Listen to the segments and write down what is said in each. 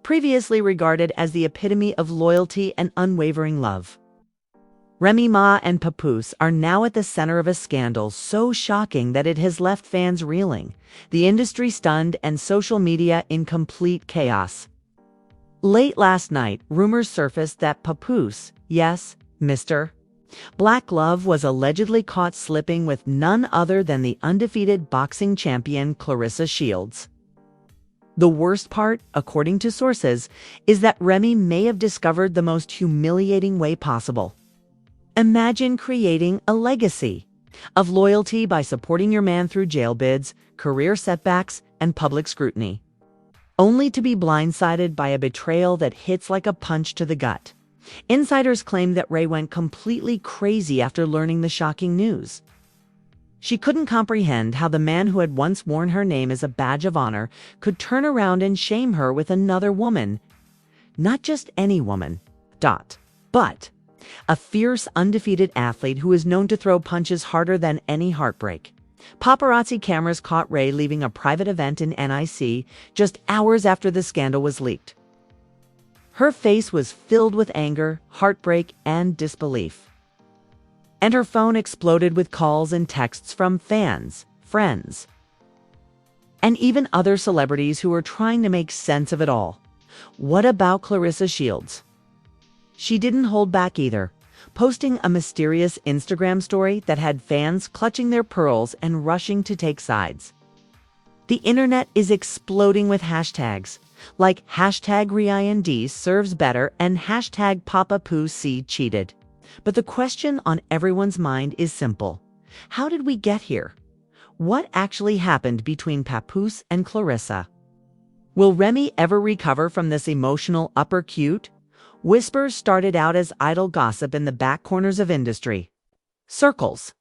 previously regarded as the epitome of loyalty and unwavering love. Remy Ma and Papoose are now at the center of a scandal so shocking that it has left fans reeling, the industry stunned, and social media in complete chaos. Late last night, rumors surfaced that Papoose, yes, Mr. Black Glove, was allegedly caught slipping with none other than the undefeated boxing champion Claressa Shields. The worst part, according to sources, is that Remy may have discovered the most humiliating way possible. Imagine creating a legacy of loyalty by supporting your man through jail bids, career setbacks, and public scrutiny, only to be blindsided by a betrayal that hits like a punch to the gut. Insiders claim that Ray went completely crazy after learning the shocking news. She couldn't comprehend how the man who had once worn her name as a badge of honor could turn around and shame her with another woman. Not just any woman, but a fierce, undefeated athlete who is known to throw punches harder than any heartbreak. Paparazzi cameras caught Ray leaving a private event in NIC just hours after the scandal was leaked. Her face was filled with anger, heartbreak, and disbelief. And her phone exploded with calls and texts from fans, friends, and even other celebrities who were trying to make sense of it all. What about Claressa Shields? She didn't hold back either, posting a mysterious Instagram story that had fans clutching their pearls and rushing to take sides. The internet is exploding with hashtags like #ReIND serves better and #Papoose cheated. But the question on everyone's mind is simple. How did we get here? What actually happened between Papoose and Claressa? Will Remy ever recover from this emotional uppercut? Whispers started out as idle gossip in the back corners of industry circles.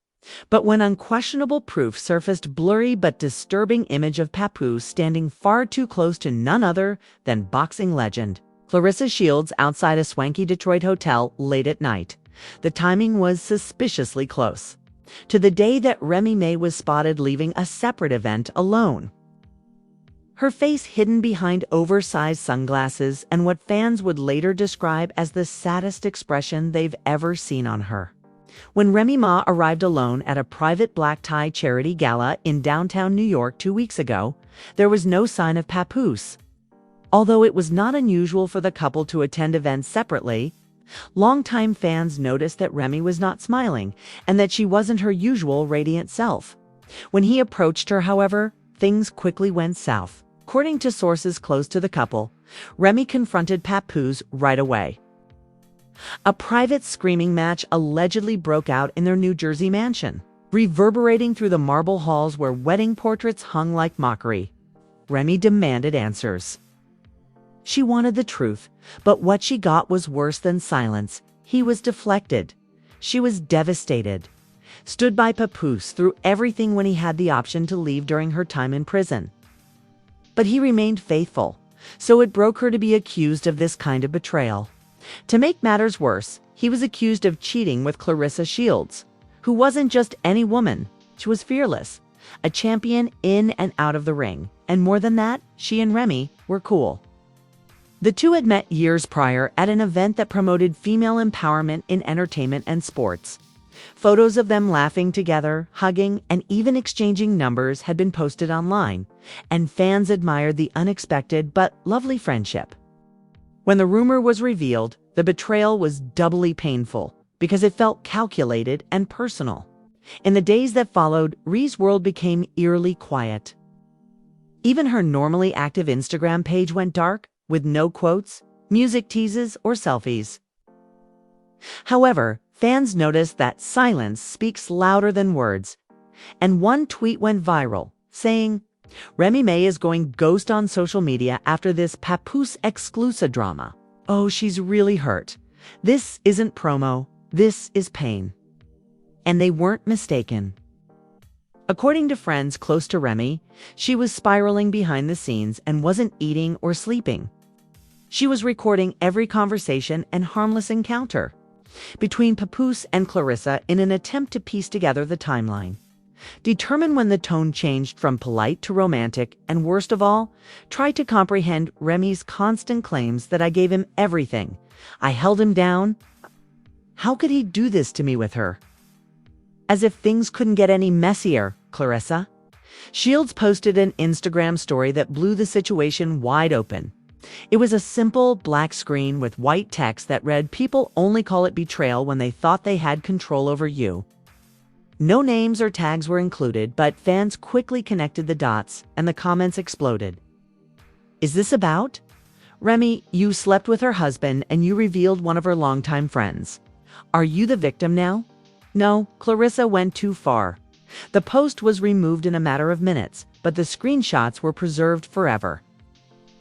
But when unquestionable proof surfaced, blurry but disturbing image of Papoose standing far too close to none other than boxing legend Claressa Shields outside a swanky Detroit hotel late at night. The timing was suspiciously close to the day that Remy Ma was spotted leaving a separate event alone. Her face hidden behind oversized sunglasses and what fans would later describe as the saddest expression they've ever seen on her. When Remy Ma arrived alone at a private black tie charity gala in downtown New York 2 weeks ago, there was no sign of Papoose. Although it was not unusual for the couple to attend events separately, longtime fans noticed that Remy was not smiling and that she wasn't her usual radiant self. When he approached her, however, things quickly went south. According to sources close to the couple, Remy confronted Papoose right away. A private screaming match allegedly broke out in their New Jersey mansion, reverberating through the marble halls where wedding portraits hung like mockery. Remy demanded answers. She wanted the truth, but what she got was worse than silence. He was deflected. She was devastated. Stood by Papoose through everything when he had the option to leave during her time in prison. But he remained faithful, so it broke her to be accused of this kind of betrayal. To make matters worse, he was accused of cheating with Claressa Shields, who wasn't just any woman. She was fearless, a champion in and out of the ring, and more than that, she and Remy were cool. The two had met years prior at an event that promoted female empowerment in entertainment and sports. Photos of them laughing together, hugging, and even exchanging numbers had been posted online, and fans admired the unexpected but lovely friendship. When the rumor was revealed, the betrayal was doubly painful because it felt calculated and personal. In the days that followed, Rhee's world became eerily quiet. Even her normally active Instagram page went dark, with no quotes, music teases, or selfies. However, fans noticed that silence speaks louder than words, and one tweet went viral, saying, "Remy Ma is going ghost on social media after this Papoose exclusive drama. Oh, she's really hurt. This isn't promo, this is pain." And they weren't mistaken. According to friends close to Remy, she was spiraling behind the scenes and wasn't eating or sleeping. She was recording every conversation and harmless encounter between Papoose and Claressa in an attempt to piece together the timeline. Determine when the tone changed from polite to romantic, and worst of all, try to comprehend Remy's constant claims that I gave him everything. I held him down. How could he do this to me with her? As if things couldn't get any messier, Claressa. Shields posted an Instagram story that blew the situation wide open. It was a simple black screen with white text that read, "People only call it betrayal when they thought they had control over you." No names or tags were included, but fans quickly connected the dots and the comments exploded. Is this about? Remy, you slept with her husband and you revealed one of her longtime friends. Are you the victim now? No, Claressa went too far. The post was removed in a matter of minutes, but the screenshots were preserved forever.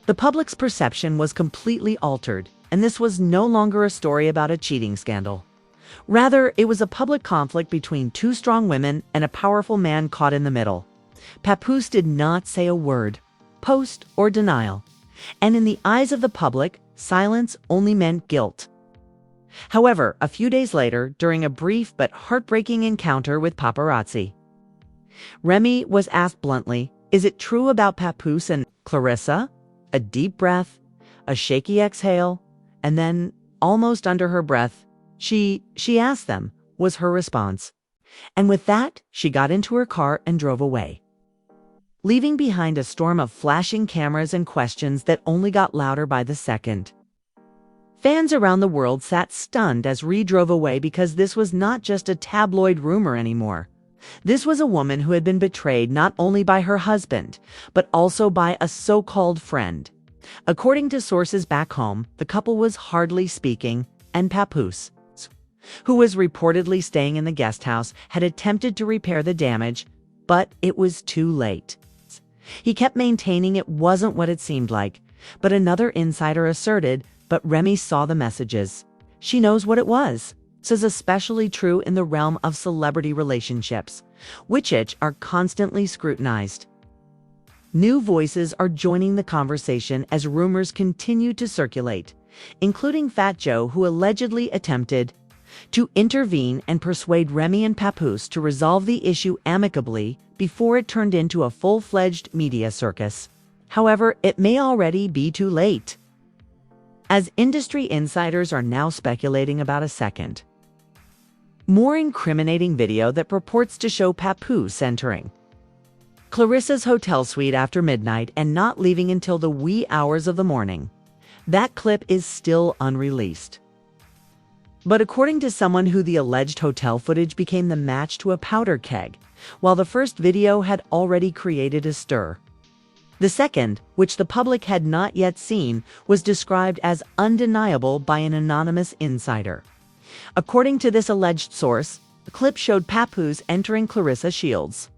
The public's perception was completely altered, and this was no longer a story about a cheating scandal. Rather, it was a public conflict between two strong women and a powerful man caught in the middle. Papoose did not say a word, post or denial. And in the eyes of the public, silence only meant guilt. However, a few days later, during a brief but heartbreaking encounter with paparazzi, Remy was asked bluntly, "Is it true about Papoose and Claressa?" A deep breath, a shaky exhale, and then, almost under her breath, she asked them, was her response. And with that, she got into her car and drove away, leaving behind a storm of flashing cameras and questions that only got louder by the second. Fans around the world sat stunned as Remy drove away because this was not just a tabloid rumor anymore. This was a woman who had been betrayed not only by her husband, but also by a so-called friend. According to sources back home, the couple was hardly speaking, and Papoose, who was reportedly staying in the guest house, had attempted to repair the damage, but it was too late. He kept maintaining it wasn't what it seemed like, but another insider asserted, but Remy saw the messages. She knows what it was. This is especially true in the realm of celebrity relationships, which are constantly scrutinized. New voices are joining the conversation as rumors continue to circulate, including Fat Joe, who allegedly attempted to intervene and persuade Remy and Papoose to resolve the issue amicably before it turned into a full-fledged media circus. However, it may already be too late, as industry insiders are now speculating about a second, more incriminating video that purports to show Papoose entering Claressa's hotel suite after midnight and not leaving until the wee hours of the morning. That clip is still unreleased. But according to someone who the alleged hotel footage became the match to a powder keg, while the first video had already created a stir. The second, which the public had not yet seen, was described as undeniable by an anonymous insider. According to this alleged source, the clip showed Papoose entering Claressa Shields'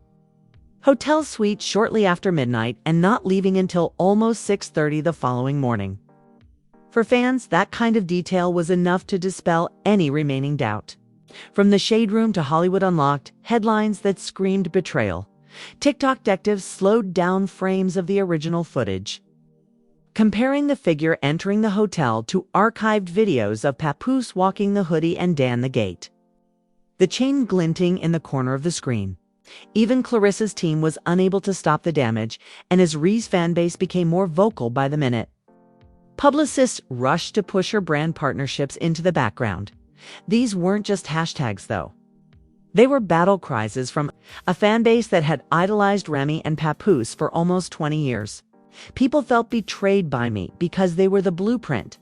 hotel suite shortly after midnight and not leaving until almost 6:30 the following morning. For fans, that kind of detail was enough to dispel any remaining doubt. From the Shade Room to Hollywood Unlocked, headlines that screamed betrayal. TikTok detectives slowed down frames of the original footage, comparing the figure entering the hotel to archived videos of Papoose walking the hoodie and Dan the gate, the chain glinting in the corner of the screen. Even Claressa's team was unable to stop the damage, and as Ree's fanbase became more vocal by the minute. Publicists rushed to push her brand partnerships into the background. These weren't just hashtags, though. They were battle cries from a fanbase that had idolized Remy and Papoose for almost 20 years. People felt betrayed by me because they were the blueprint.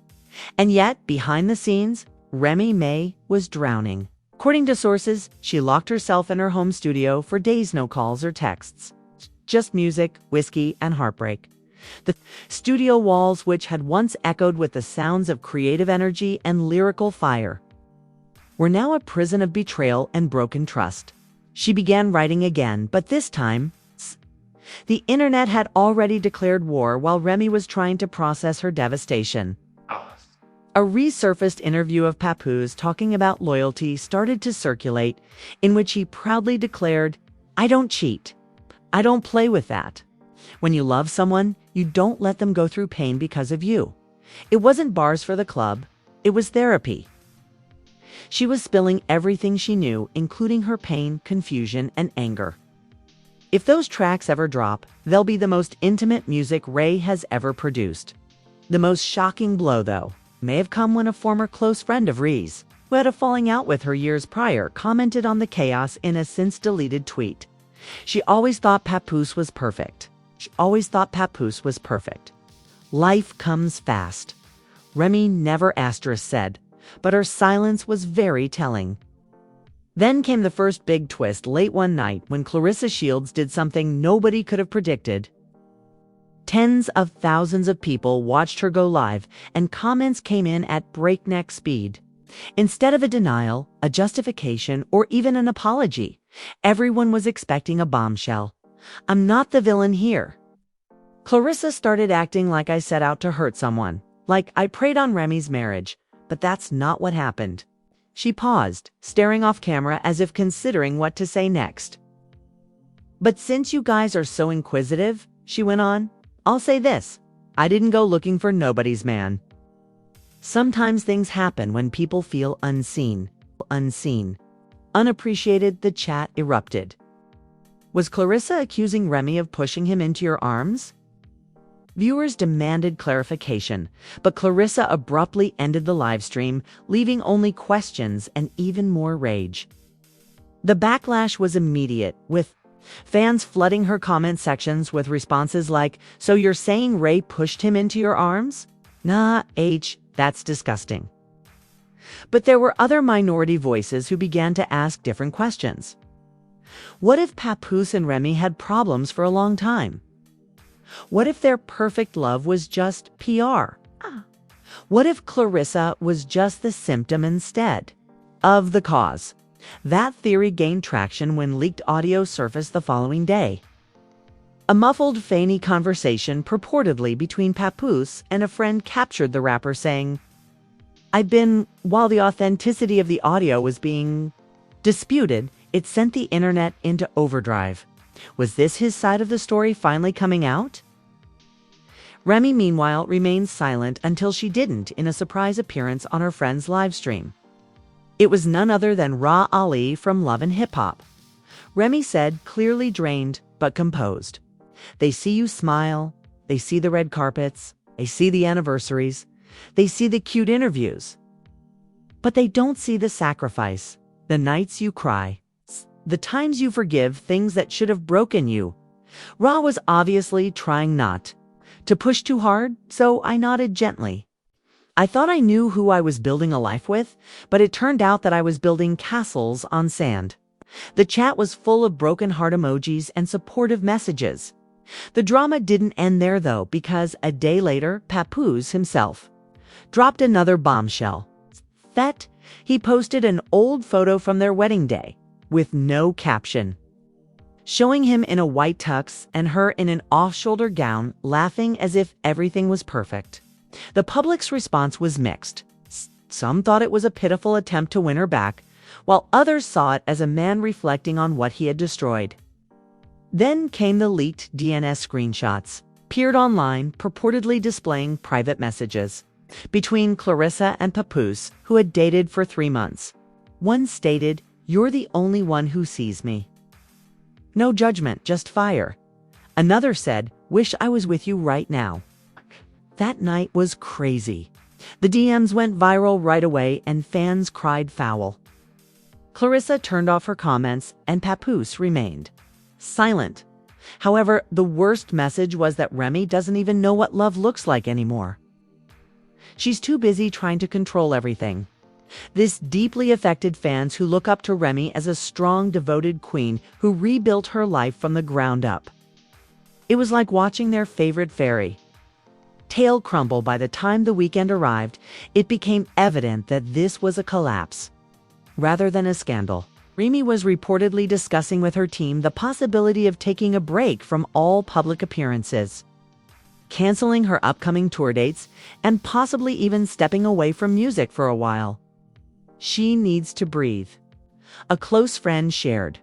And yet, behind the scenes, Remy May was drowning. According to sources, she locked herself in her home studio for days, no calls or texts. Just music, whiskey, and heartbreak. The studio walls, which had once echoed with the sounds of creative energy and lyrical fire, were now a prison of betrayal and broken trust. She began writing again, but this time, the internet had already declared war while Remy was trying to process her devastation. A resurfaced interview of Papoose talking about loyalty started to circulate, in which he proudly declared, "I don't cheat. I don't play with that. When you love someone, you don't let them go through pain because of you." It wasn't bars for the club, it was therapy. She was spilling everything she knew, including her pain, confusion, and anger. If those tracks ever drop, they'll be the most intimate music Ray has ever produced. The most shocking blow, though, may have come when a former close friend of Ree's, who had a falling out with her years prior, commented on the chaos in a since-deleted tweet. She always thought Papoose was perfect. Life comes fast. Remy never said, but her silence was very telling. Then came the first big twist late one night when Claressa Shields did something nobody could have predicted. Tens of thousands of people watched her go live, and comments came in at breakneck speed. Instead of a denial, a justification, or even an apology, everyone was expecting a bombshell. "I'm not the villain here." Claressa started acting like I set out to hurt someone, like I preyed on Remy's marriage, but that's not what happened. She paused, staring off camera as if considering what to say next. "But since you guys are so inquisitive," she went on, "I'll say this. I didn't go looking for nobody's man." Sometimes things happen when people feel unseen. Unappreciated, the chat erupted. Was Claressa accusing Remy of pushing him into your arms? Viewers demanded clarification, but Claressa abruptly ended the live stream, leaving only questions and even more rage. The backlash was immediate, with fans flooding her comment sections with responses like, "So you're saying Ray pushed him into your arms? Nah, that's disgusting." But there were other minority voices who began to ask different questions. What if Papoose and Remy had problems for a long time? What if their perfect love was just PR? What if Claressa was just the symptom instead of the cause? That theory gained traction when leaked audio surfaced the following day. A muffled, feiny conversation purportedly between Papoose and a friend captured the rapper saying, while the authenticity of the audio was being disputed, it sent the internet into overdrive. Was this his side of the story finally coming out? Remy, meanwhile, remained silent until she didn't in a surprise appearance on her friend's livestream. It was none other than Ra Ali from Love and Hip Hop. Remy said, clearly drained but composed, "They see you smile, they see the red carpets, they see the anniversaries, they see the cute interviews. But they don't see the sacrifice, the nights you cry, the times you forgive things that should have broken you." Ra was obviously trying not to push too hard, so I nodded gently. I thought I knew who I was building a life with, but it turned out that I was building castles on sand. The chat was full of broken heart emojis and supportive messages. The drama didn't end there, though, because a day later, Papoose himself dropped another bombshell. He posted an old photo from their wedding day, with no caption, showing him in a white tux and her in an off-shoulder gown, laughing as if everything was perfect. The public's response was mixed. Some thought it was a pitiful attempt to win her back, while others saw it as a man reflecting on what he had destroyed. Then came the leaked DNS screenshots, appeared online, purportedly displaying private messages between Claressa and Papoose, who had dated for 3 months. One stated, "You're the only one who sees me. No judgment, just fire." Another said, "Wish I was with you right now." That night was crazy. The DMs went viral right away and fans cried foul. Claressa turned off her comments and Papoose remained silent. However, the worst message was that Remy doesn't even know what love looks like anymore. She's too busy trying to control everything. This deeply affected fans who look up to Remy as a strong, devoted queen who rebuilt her life from the ground up. It was like watching their favorite fairy tale crumble. By the time the weekend arrived, it became evident that this was a collapse rather than a scandal. Remy was reportedly discussing with her team the possibility of taking a break from all public appearances, canceling her upcoming tour dates, and possibly even stepping away from music for a while. She needs to breathe. A close friend shared,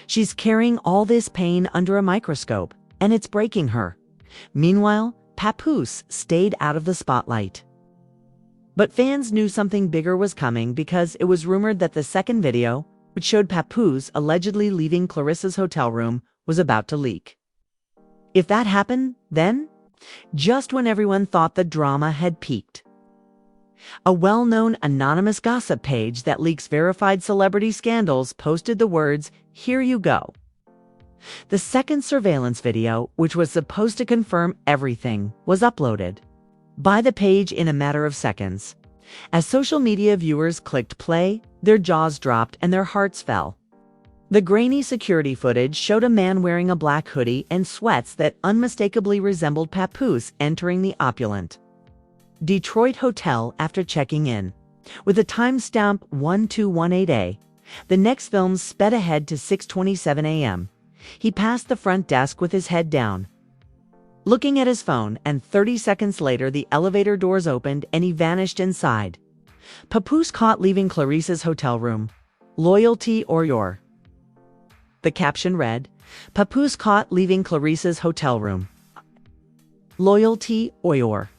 "She's carrying all this pain under a microscope, and it's breaking her." Meanwhile, Papoose stayed out of the spotlight. But fans knew something bigger was coming because it was rumored that the second video, which showed Papoose allegedly leaving Claressa's hotel room, was about to leak. If that happened, then, just when everyone thought the drama had peaked, a well-known anonymous gossip page that leaks verified celebrity scandals posted the words, "Here you go." The second surveillance video, which was supposed to confirm everything, was uploaded by the page in a matter of seconds. As social media viewers clicked play, their jaws dropped and their hearts fell. The grainy security footage showed a man wearing a black hoodie and sweats that unmistakably resembled Papoose entering the opulent Detroit hotel after checking in. With a timestamp 1218A, the next film sped ahead to 6:27 a.m. He passed the front desk with his head down, looking at his phone, and 30 seconds later the elevator doors opened and he vanished inside. Papoose caught leaving Claressa's hotel room. Loyalty or your? The caption read, "Papoose caught leaving Claressa's hotel room. Loyalty or your?"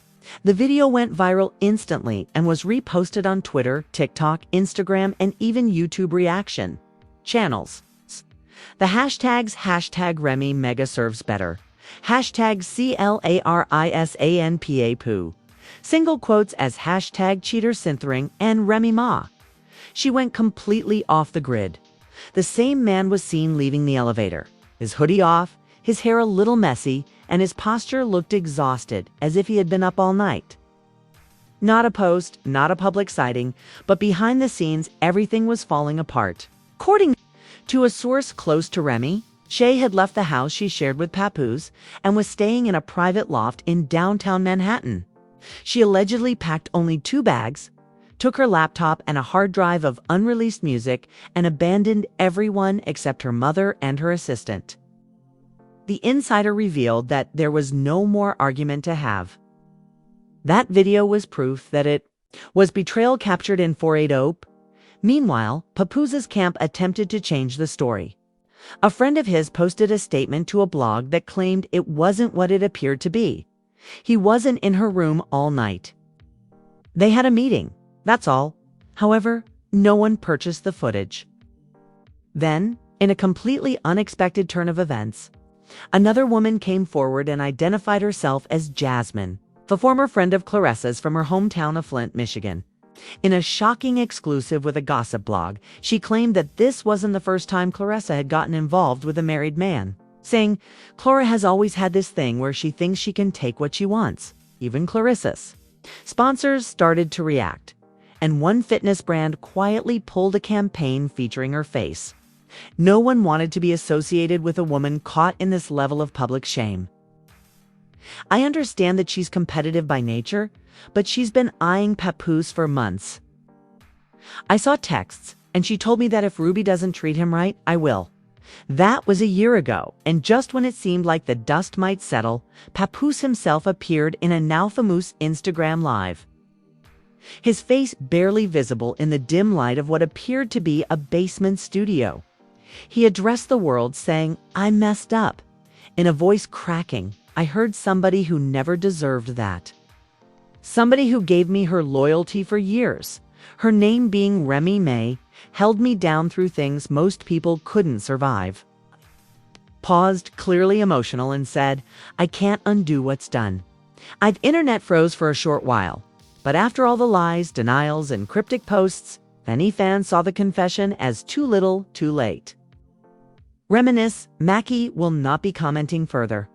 The video went viral instantly and was reposted on Twitter, TikTok, Instagram, and even YouTube reaction channels. The hashtags #Remy Mega serves better, #CLARISANPAPOO, single quotes as #cheater synthering, and Remy Ma. She went completely off the grid. The same man was seen leaving the elevator, his hoodie off, his hair a little messy, and his posture looked exhausted, as if he had been up all night. Not a post, not a public sighting, but behind the scenes, everything was falling apart. According to a source close to Remy, Shay had left the house she shared with Papoose and was staying in a private loft in downtown Manhattan. She allegedly packed only 2 bags, took her laptop and a hard drive of unreleased music, and abandoned everyone except her mother and her assistant. The insider revealed that there was no more argument to have. That video was proof that it was betrayal captured in 480p. Meanwhile, Papoose's camp attempted to change the story. A friend of his posted a statement to a blog that claimed it wasn't what it appeared to be. He wasn't in her room all night. They had a meeting, that's all. However, no one purchased the footage. Then, in a completely unexpected turn of events, another woman came forward and identified herself as Jasmine, the former friend of Claressa's from her hometown of Flint, Michigan. In a shocking exclusive with a gossip blog, she claimed that this wasn't the first time Claressa had gotten involved with a married man, saying, "Clara has always had this thing where she thinks she can take what she wants, even Claressa's." Sponsors started to react, and one fitness brand quietly pulled a campaign featuring her face. No one wanted to be associated with a woman caught in this level of public shame. I understand that she's competitive by nature, but she's been eyeing Papoose for months. I saw texts, and she told me that if Ruby doesn't treat him right, I will. That was a year ago, and just when it seemed like the dust might settle, Papoose himself appeared in a now famous Instagram Live. His face barely visible in the dim light of what appeared to be a basement studio. He addressed the world saying, "I messed up." In a voice cracking, I heard somebody who never deserved that. Somebody who gave me her loyalty for years. Her name being Remy May, held me down through things most people couldn't survive. Paused, clearly emotional, and said, "I can't undo what's done." I've internet froze for a short while, but after all the lies, denials, and cryptic posts, many fans saw the confession as too little, too late. Reminisce, Mackie will not be commenting further.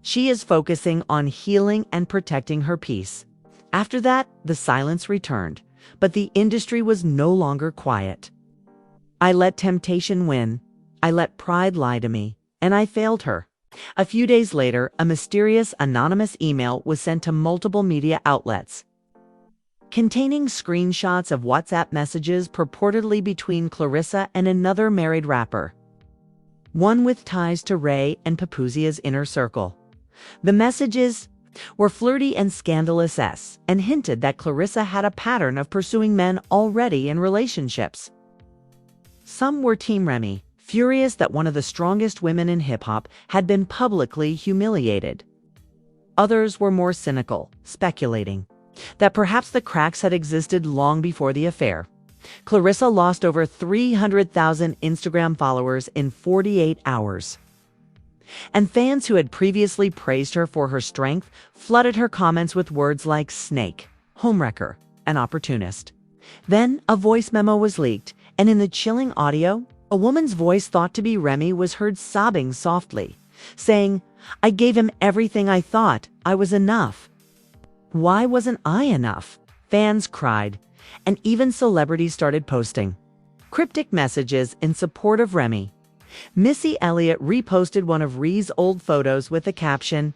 She is focusing on healing and protecting her peace. After that, the silence returned, but the industry was no longer quiet. I let temptation win. I let pride lie to me, and I failed her. A few days later, a mysterious anonymous email was sent to multiple media outlets, containing screenshots of WhatsApp messages purportedly between Claressa and another married rapper, one with ties to Ray and Papoosia's inner circle. The messages were flirty and scandalous and hinted that Claressa had a pattern of pursuing men already in relationships. Some were Team Remy, furious that one of the strongest women in hip-hop had been publicly humiliated. Others were more cynical, speculating that perhaps the cracks had existed long before the affair. Claressa lost over 300,000 Instagram followers in 48 hours. And fans who had previously praised her for her strength flooded her comments with words like snake, homewrecker, and opportunist. Then a voice memo was leaked, and in the chilling audio, a woman's voice thought to be Remy was heard sobbing softly, saying, "I gave him everything I thought. I was enough." Why wasn't I enough? Fans cried, and even celebrities started posting cryptic messages in support of Remy. Missy Elliott reposted one of Rhee's old photos with the caption,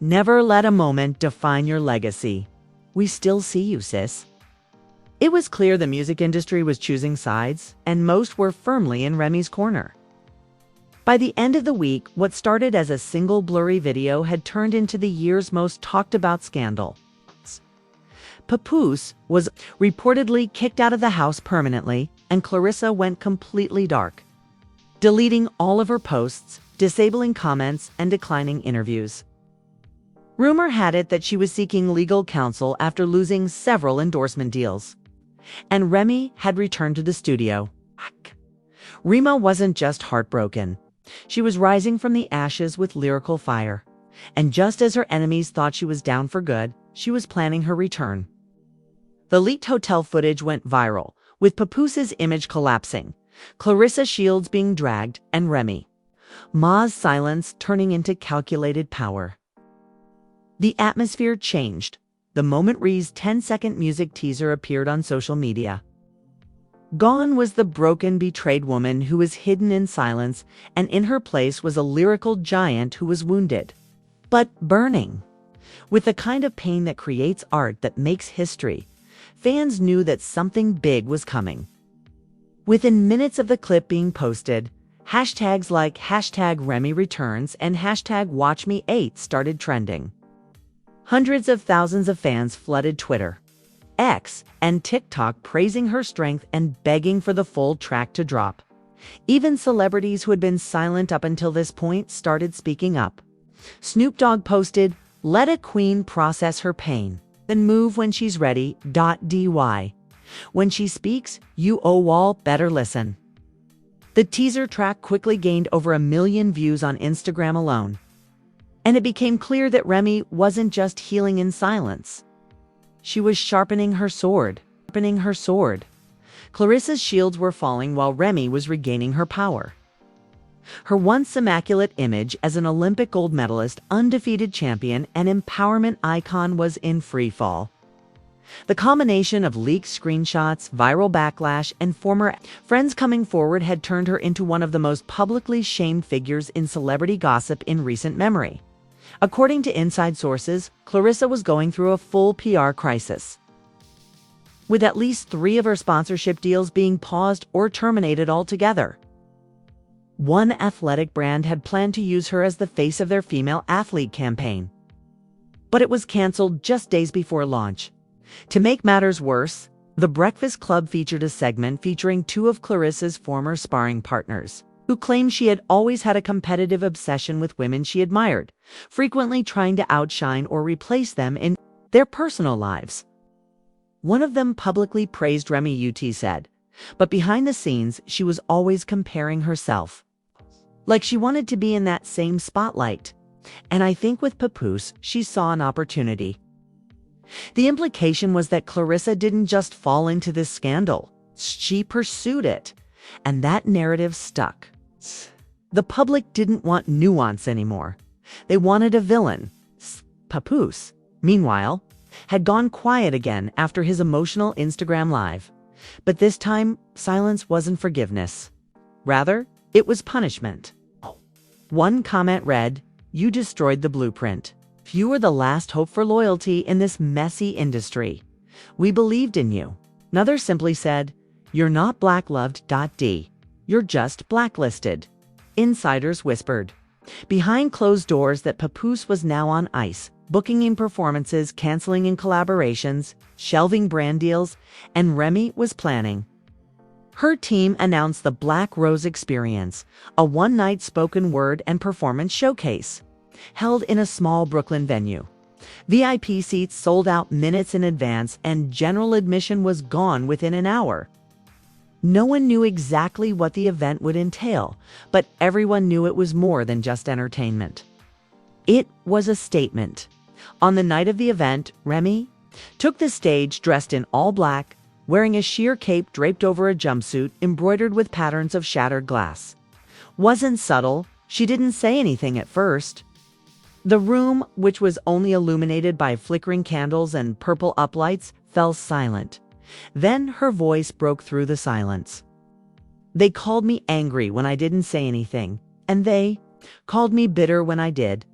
"Never let a moment define your legacy. We still see you, sis." It was clear the music industry was choosing sides, and most were firmly in Remy's corner. By the end of the week, what started as a single blurry video had turned into the year's most talked about scandal. Papoose was reportedly kicked out of the house permanently, and Claressa went completely dark, deleting all of her posts, disabling comments, and declining interviews. Rumor had it that she was seeking legal counsel after losing several endorsement deals. And Remy had returned to the studio. Remy wasn't just heartbroken. She was rising from the ashes with lyrical fire. And just as her enemies thought she was down for good, she was planning her return. The leaked hotel footage went viral, with Papoose's image collapsing, Claressa Shields being dragged, and Remy Ma's silence turning into calculated power. The atmosphere changed the moment Rhee's 10-second music teaser appeared on social media. Gone was the broken, betrayed woman who was hidden in silence, and in her place was a lyrical giant who was wounded, but burning. With the kind of pain that creates art that makes history, fans knew that something big was coming. Within minutes of the clip being posted, hashtags like #RemyReturns and #WatchMe8 started trending. Hundreds of thousands of fans flooded Twitter, X, and TikTok praising her strength and begging for the full track to drop. Even celebrities who had been silent up until this point started speaking up. Snoop Dogg posted, "Let a queen process her pain, then move when she's ready. dy. When she speaks, you all better listen." The teaser track quickly gained over 1 million views on Instagram alone. And it became clear that Remy wasn't just healing in silence. She was sharpening her sword. Claressa's shields were falling while Remy was regaining her power. Her once immaculate image as an Olympic gold medalist, undefeated champion, and empowerment icon was in free fall. The combination of leaked screenshots, viral backlash, and former friends coming forward had turned her into one of the most publicly shamed figures in celebrity gossip in recent memory. According to inside sources, Claressa was going through a full PR crisis, with at least 3 of her sponsorship deals being paused or terminated altogether. One athletic brand had planned to use her as the face of their female athlete campaign, but it was canceled just days before launch. To make matters worse, The Breakfast Club featured a segment featuring 2 of Claressa's former sparring partners, who claimed she had always had a competitive obsession with women she admired, frequently trying to outshine or replace them in their personal lives. One of them publicly praised Remy, UT said, but behind the scenes, she was always comparing herself, like she wanted to be in that same spotlight. And I think with Papoose, she saw an opportunity. The implication was that Claressa didn't just fall into this scandal, she pursued it, and that narrative stuck. The public didn't want nuance anymore. They wanted a villain. Papoose, meanwhile, had gone quiet again after his emotional Instagram live. But this time, silence wasn't forgiveness. Rather, it was punishment. One comment read, "You destroyed the blueprint. You were the last hope for loyalty in this messy industry. We believed in you." Another simply said, "You're not black-loved. D. You're just blacklisted." Insiders whispered behind closed doors that Papoose was now on ice, booking in performances, canceling in collaborations, shelving brand deals, and Remy was planning. Her team announced the Black Rose Experience, a one-night spoken word and performance showcase, held in a small Brooklyn venue. VIP seats sold out minutes in advance, and general admission was gone within an hour. No one knew exactly what the event would entail, but everyone knew it was more than just entertainment. It was a statement. On the night of the event, Remy took the stage dressed in all black, wearing a sheer cape draped over a jumpsuit embroidered with patterns of shattered glass. Wasn't subtle, she didn't say anything at first. The room, which was only illuminated by flickering candles and purple uplights, fell silent. Then her voice broke through the silence. They called me angry when I didn't say anything, and they called me bitter when I did.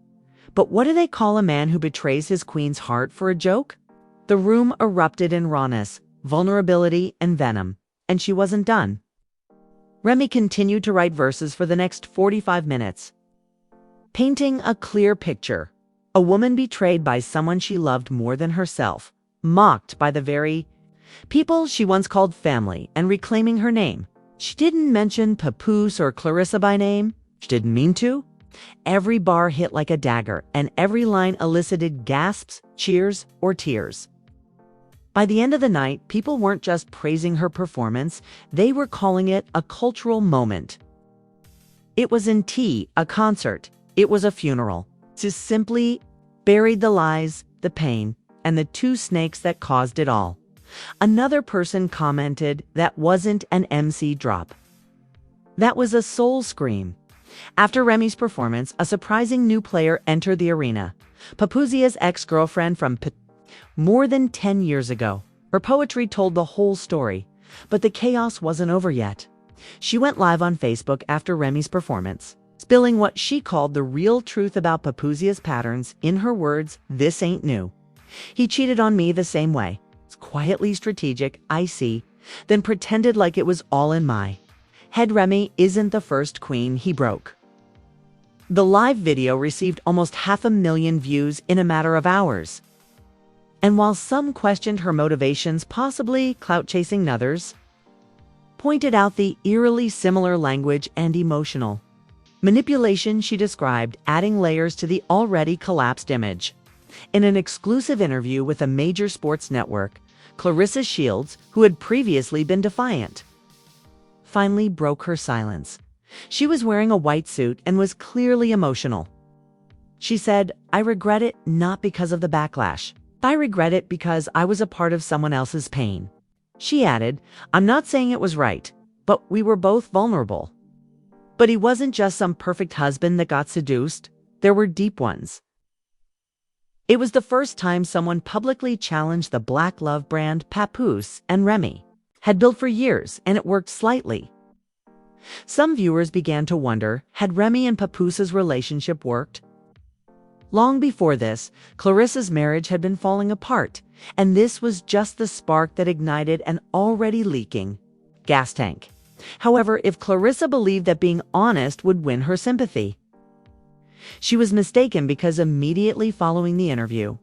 But what do they call a man who betrays his queen's heart for a joke? The room erupted in rawness, vulnerability, and venom, and she wasn't done. Remy continued to write verses for the next 45 minutes, painting a clear picture. A woman betrayed by someone she loved more than herself, mocked by the very people she once called family, and reclaiming her name. She didn't mention Papoose or Claressa by name. She didn't mean to. Every bar hit like a dagger, and every line elicited gasps, cheers, or tears. By the end of the night, people weren't just praising her performance, they were calling it a cultural moment. It wasn't tea, a concert. It was a funeral. She simply buried the lies, the pain, and the two snakes that caused it all. Another person commented that wasn't an MC drop. That was a soul scream. After Remy's performance, a surprising new player entered the arena. Papoose's ex-girlfriend from more than 10 years ago. Her poetry told the whole story, but the chaos wasn't over yet. She went live on Facebook after Remy's performance, spilling what she called the real truth about Papoose's patterns. In her words, "This ain't new. He cheated on me the same way. It's quietly strategic, I see, then pretended like it was all in my head. Remy isn't the first queen he broke." The live video received almost 500,000 views in a matter of hours. And while some questioned her motivations, possibly clout-chasing, others pointed out the eerily similar language and emotional manipulation she described, adding layers to the already collapsed image. In an exclusive interview with a major sports network, Claressa Shields, who had previously been defiant, finally broke her silence. She was wearing a white suit and was clearly emotional. She said, "I regret it not because of the backlash. I regret it because I was a part of someone else's pain." She added, "I'm not saying it was right, but we were both vulnerable. But he wasn't just some perfect husband that got seduced. There were deep ones." It was the first time someone publicly challenged the black love brand Papoose and Remy had built for years, and it worked slightly. Some viewers began to wonder, had Remy and Papoose's relationship worked? Long before this, Claressa's marriage had been falling apart, and this was just the spark that ignited an already leaking gas tank. However, if Claressa believed that being honest would win her sympathy, she was mistaken, because immediately following the interview,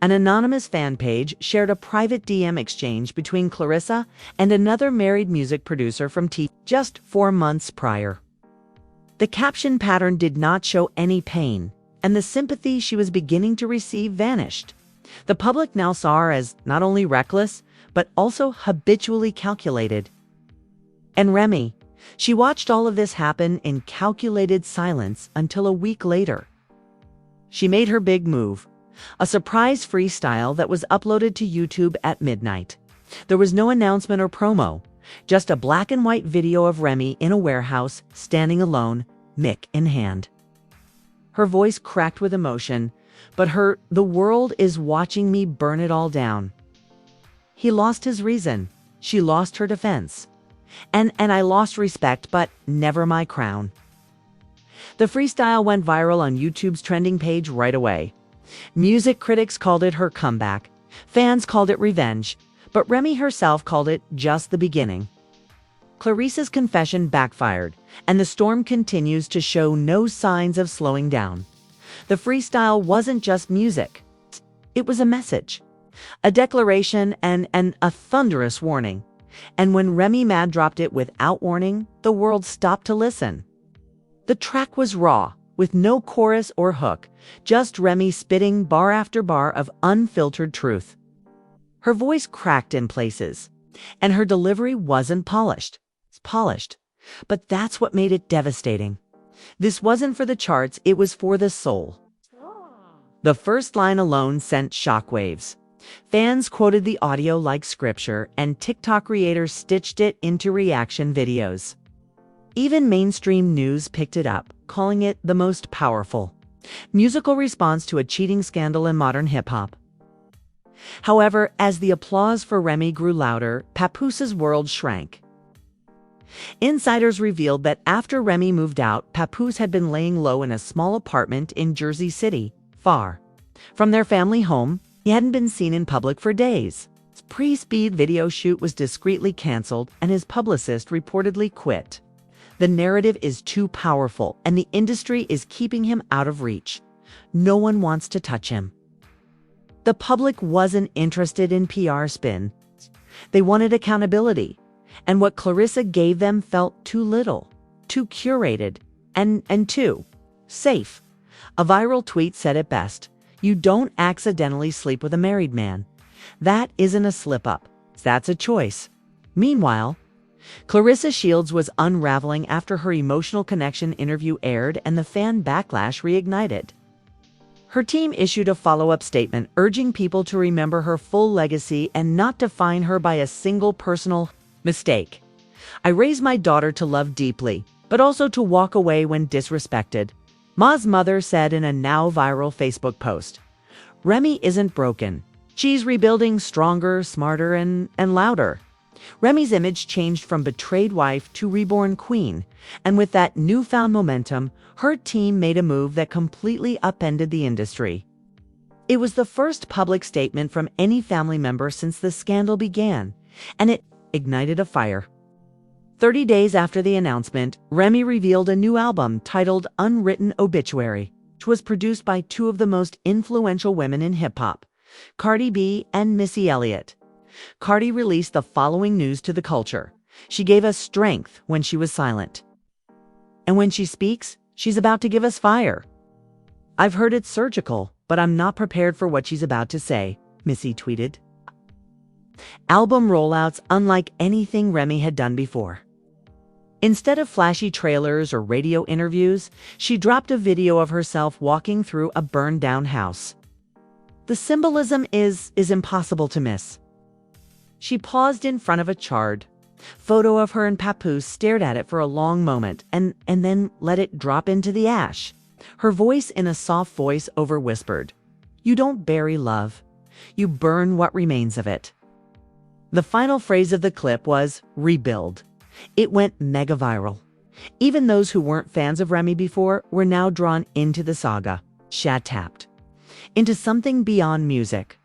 an anonymous fan page shared a private DM exchange between Claressa and another married music producer from just 4 months prior. The caption pattern did not show any pain, and the sympathy she was beginning to receive vanished. The public now saw her as not only reckless, but also habitually calculated. And Remy, she watched all of this happen in calculated silence until a week later. She made her big move, a surprise freestyle that was uploaded to YouTube at midnight. There was no announcement or promo, just a black and white video of Remy in a warehouse, standing alone, mic in hand. Her voice cracked with emotion, but "the world is watching me burn it all down." He lost his reason. She lost her defense. And I lost respect, but never my crown. The freestyle went viral on YouTube's trending page right away. Music critics called it her comeback. Fans called it revenge. But Remy herself called it just the beginning. Claressa's confession backfired, and the storm continues to show no signs of slowing down. The freestyle wasn't just music. It was a message, a declaration, and a thunderous warning. And when Remy Mad dropped it without warning, the world stopped to listen. The track was raw, with no chorus or hook, just Remy spitting bar after bar of unfiltered truth. Her voice cracked in places, and her delivery wasn't polished. polished. But that's what made it devastating. This wasn't for the charts, it was for the soul. The first line alone sent shockwaves. Fans quoted the audio like scripture, and TikTok creators stitched it into reaction videos. Even mainstream news picked it up, calling it the most powerful musical response to a cheating scandal in modern hip-hop. However, as the applause for Remy grew louder, Papoose's world shrank. Insiders revealed that after Remy moved out, Papoose had been laying low in a small apartment in Jersey City, far from their family home. He hadn't been seen in public for days. His pre-speed video shoot was discreetly canceled, and his publicist reportedly quit. The narrative is too powerful, and the industry is keeping him out of reach. No one wants to touch him. The public wasn't interested in PR spin. They wanted accountability, and what Claressa gave them felt too little, too curated, and too safe. A viral tweet said it best: "You don't accidentally sleep with a married man. That isn't a slip-up. That's a choice." Meanwhile, Claressa Shields was unraveling after her Emotional Connection interview aired and the fan backlash reignited. Her team issued a follow-up statement urging people to remember her full legacy and not define her by a single personal mistake. "I raised my daughter to love deeply, but also to walk away when disrespected," Ma's mother said in a now viral Facebook post. Remy isn't broken. She's rebuilding stronger, smarter, and louder. Remy's image changed from betrayed wife to reborn queen, and with that newfound momentum, her team made a move that completely upended the industry. It was the first public statement from any family member since the scandal began, and it ignited a fire. 30 days after the announcement, Remy revealed a new album titled Unwritten Obituary, which was produced by two of the most influential women in hip-hop, Cardi B and Missy Elliott. Cardi released the following news to the culture: "She gave us strength when she was silent. And when she speaks, she's about to give us fire. I've heard it's surgical, but I'm not prepared for what she's about to say," Missy tweeted. Album rollouts unlike anything Remy had done before. Instead of flashy trailers or radio interviews, she dropped a video of herself walking through a burned-down house. The symbolism is impossible to miss. She paused in front of a charred photo of her, and Papoose stared at it for a long moment and then let it drop into the ash. Her voice, in a soft voice-over, whispered, "You don't bury love. You burn what remains of it." The final phrase of the clip was "rebuild." It went mega viral. Even those who weren't fans of Remy before were now drawn into the saga, tapped into something beyond music.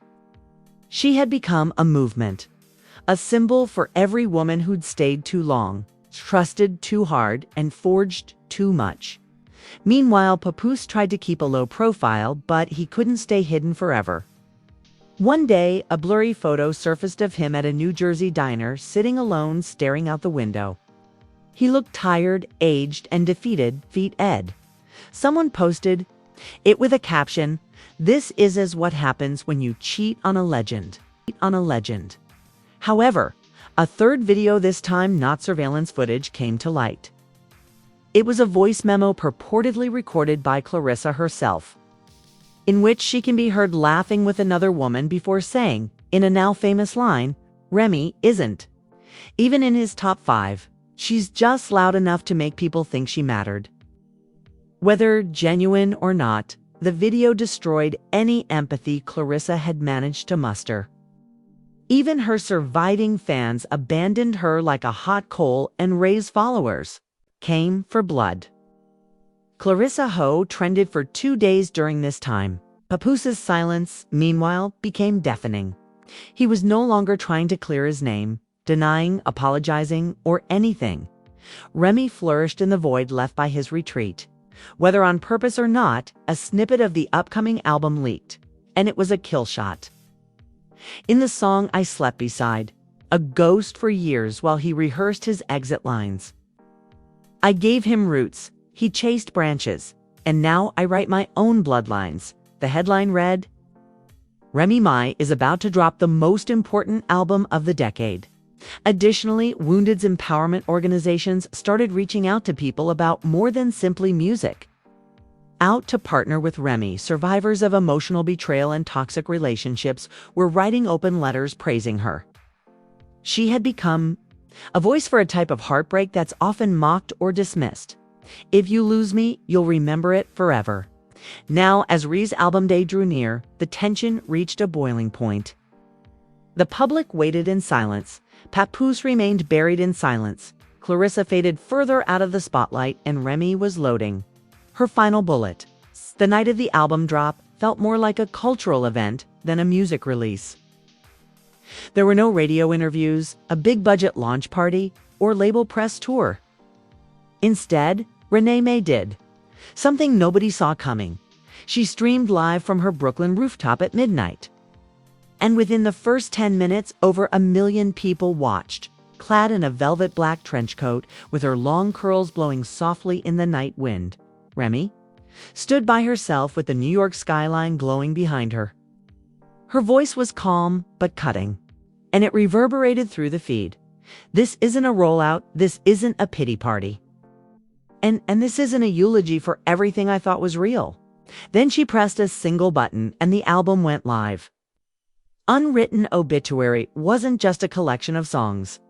She had become a movement, a symbol for every woman who'd stayed too long, trusted too hard, and forged too much. Meanwhile, Papoose tried to keep a low profile, but he couldn't stay hidden forever. One day, a blurry photo surfaced of him at a New Jersey diner, sitting alone, staring out the window. He looked tired, aged, and defeated. Feet Ed. Someone posted it with a caption, "This is what happens when you cheat on a legend." However, a third video, this time not surveillance footage, came to light. It was a voice memo purportedly recorded by Claressa herself, in which she can be heard laughing with another woman before saying, in a now famous line, "Remy isn't even in his top 5. She's just loud enough to make people think she mattered." Whether genuine or not, the video destroyed any empathy Claressa had managed to muster. Even her surviving fans abandoned her like a hot coal, and Ray's followers came for blood. Claressa Ho trended for 2 days during this time. Papoose's silence, meanwhile, became deafening. He was no longer trying to clear his name, denying, apologizing, or anything. Remy flourished in the void left by his retreat. Whether on purpose or not, a snippet of the upcoming album leaked, and it was a kill shot. In the song I Slept Beside, a ghost for years while he rehearsed his exit lines. "I gave him roots, he chased branches, and now I write my own bloodlines." The headline read, "Remy Ma is about to drop the most important album of the decade. Additionally, wounded's empowerment organizations started reaching out to people about more than simply music. Out to partner with Remy, survivors of emotional betrayal and toxic relationships were writing open letters praising her. She had become a voice for a type of heartbreak that's often mocked or dismissed. If you lose me, you'll remember it forever. Now, as Re's album day drew near, the tension reached a boiling point. The public waited in silence. Papoose remained buried in silence. Claressa faded further out of the spotlight, and Remy was loading her final bullet. The night of the album drop felt more like a cultural event than a music release. There were no radio interviews, a big-budget launch party, or label press tour. Instead, Remy did something nobody saw coming. She streamed live from her Brooklyn rooftop at midnight. And within the first 10 minutes, over 1 million people watched, clad in a velvet black trench coat with her long curls blowing softly in the night wind. Remy stood by herself with the New York skyline glowing behind her. Her voice was calm but cutting, and it reverberated through the feed. This isn't a rollout, this isn't a pity party. And this isn't a eulogy for everything I thought was real. Then she pressed a single button and the album went live. Unwritten Obituary wasn't just a collection of songs.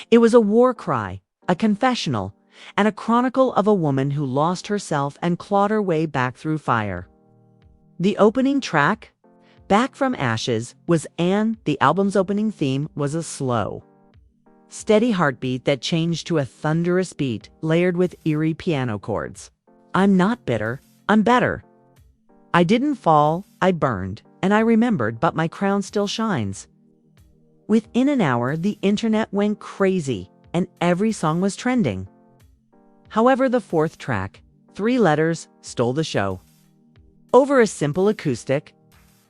It was a war cry, a confessional, and a chronicle of a woman who lost herself and clawed her way back through fire. The opening track, Back from Ashes, was Anne. The album's opening theme was a slow, steady heartbeat that changed to a thunderous beat layered with eerie piano chords. I'm not bitter, I'm better. I didn't fall, I burned, and I remembered, but my crown still shines. Within an hour, the internet went crazy, and every song was trending. However, the fourth track, 3 Letters, stole the show. Over a simple acoustic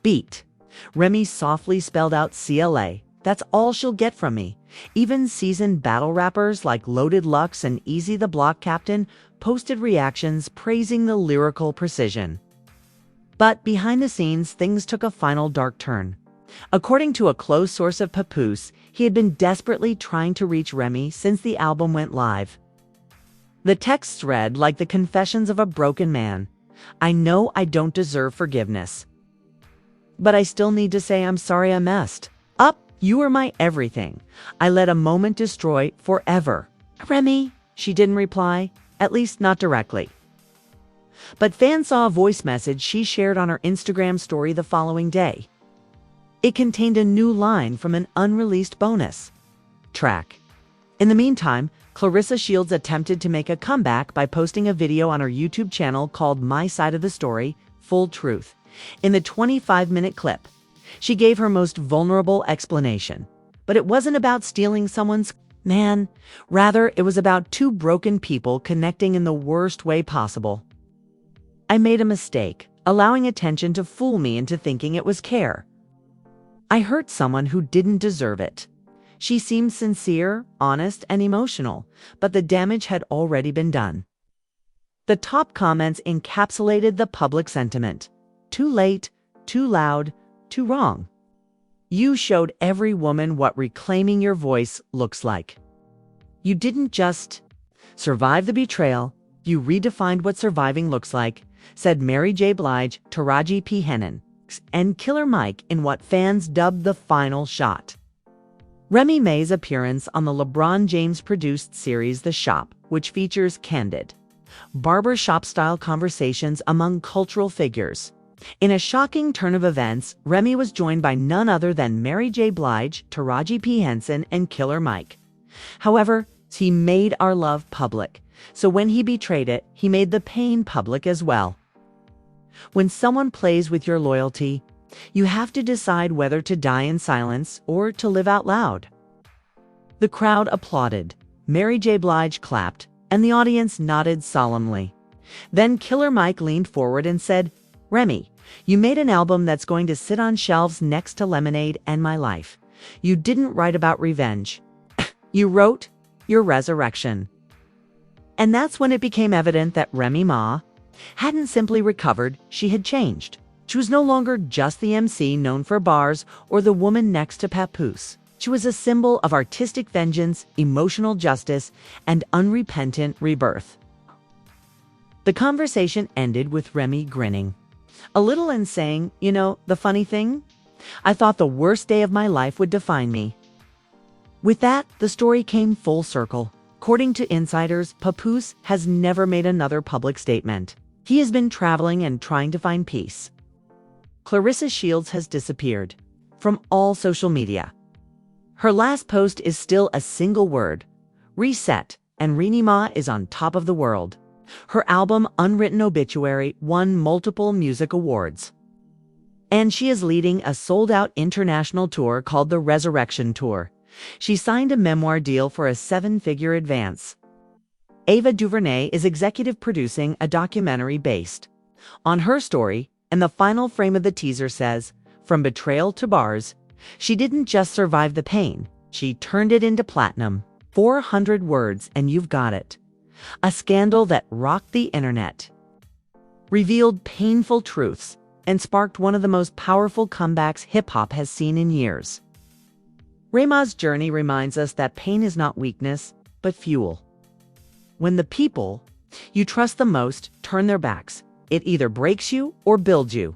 beat, Remy softly spelled out CLA. That's all she'll get from me. Even seasoned battle rappers like Loaded Lux and Easy the Block Captain posted reactions praising the lyrical precision. But behind the scenes, things took a final dark turn. According to a close source of Papoose, he had been desperately trying to reach Remy since the album went live. The texts read like the confessions of a broken man. I know I don't deserve forgiveness, but I still need to say I'm sorry I messed up. You were my everything. I let a moment destroy forever. Remy, she didn't reply, at least not directly. But fans saw a voice message she shared on her Instagram story the following day. It contained a new line from an unreleased bonus track. In the meantime, Claressa Shields attempted to make a comeback by posting a video on her YouTube channel called My Side of the Story, Full Truth. In the 25-minute clip, she gave her most vulnerable explanation. But it wasn't about stealing someone's man. Rather, it was about 2 broken people connecting in the worst way possible. I made a mistake, allowing attention to fool me into thinking it was care. I hurt someone who didn't deserve it. She seemed sincere, honest, and emotional, but the damage had already been done. The top comments encapsulated the public sentiment. Too late, too loud, too wrong. You showed every woman what reclaiming your voice looks like. You didn't just survive the betrayal, you redefined what surviving looks like, said Mary J. Blige, Taraji P. Hennon, and Killer Mike in what fans dubbed the final shot. Remy Ma's appearance on the LeBron James-produced series The Shop, which features candid, barbershop-style conversations among cultural figures. In a shocking turn of events, Remy was joined by none other than Mary J. Blige, Taraji P. Henson, and Killer Mike. However, he made our love public, so when he betrayed it, he made the pain public as well. When someone plays with your loyalty, you have to decide whether to die in silence or to live out loud. The crowd applauded, Mary J. Blige clapped, and the audience nodded solemnly. Then Killer Mike leaned forward and said, Remy, you made an album that's going to sit on shelves next to Lemonade and My Life. You didn't write about revenge. You wrote your resurrection. And that's when it became evident that Remy Ma hadn't simply recovered, she had changed. She was no longer just the MC known for bars or the woman next to Papoose. She was a symbol of artistic vengeance, emotional justice, and unrepentant rebirth. The conversation ended with Remy grinning a little and saying, "You know, the funny thing? I thought the worst day of my life would define me." With that, the story came full circle. According to insiders, Papoose has never made another public statement. He has been traveling and trying to find peace. Claressa Shields has disappeared from all social media. Her last post is still a single word: reset, and Remy Ma is on top of the world. Her album Unwritten Obituary won multiple music awards. And she is leading a sold-out international tour called the Resurrection Tour. She signed a memoir deal for a 7-figure advance. Ava DuVernay is executive producing a documentary based on her story, and the final frame of the teaser says, "From betrayal to bars, she didn't just survive the pain, she turned it into platinum. 400 words and you've got it." A scandal that rocked the internet, revealed painful truths, and sparked one of the most powerful comebacks hip-hop has seen in years. Remy's journey reminds us that pain is not weakness, but fuel. When the people you trust the most turn their backs, it either breaks you or builds you.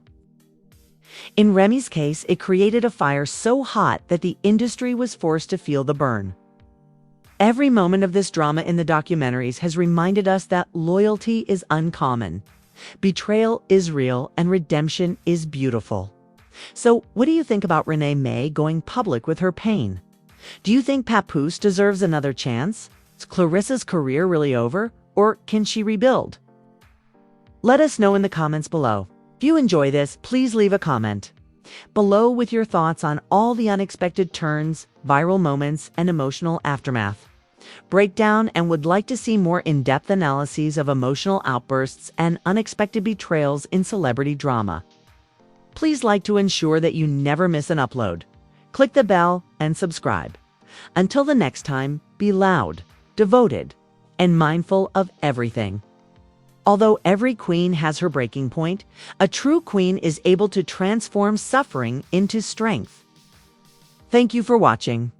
In Remy's case, it created a fire so hot that the industry was forced to feel the burn. Every moment of this drama in the documentaries has reminded us that loyalty is uncommon, betrayal is real, and redemption is beautiful. So, what do you think about Remy Ma going public with her pain? Do you think Papoose deserves another chance? Is Claressa's career really over, or can she rebuild? Let us know in the comments below. If you enjoy this, please leave a comment below with your thoughts on all the unexpected turns, viral moments, and emotional aftermath. Breakdown and would like to see more in-depth analyses of emotional outbursts and unexpected betrayals in celebrity drama. Please like to ensure that you never miss an upload. Click the bell and subscribe. Until the next time, be loud, devoted, and mindful of everything. Although every queen has her breaking point, a true queen is able to transform suffering into strength. Thank you for watching.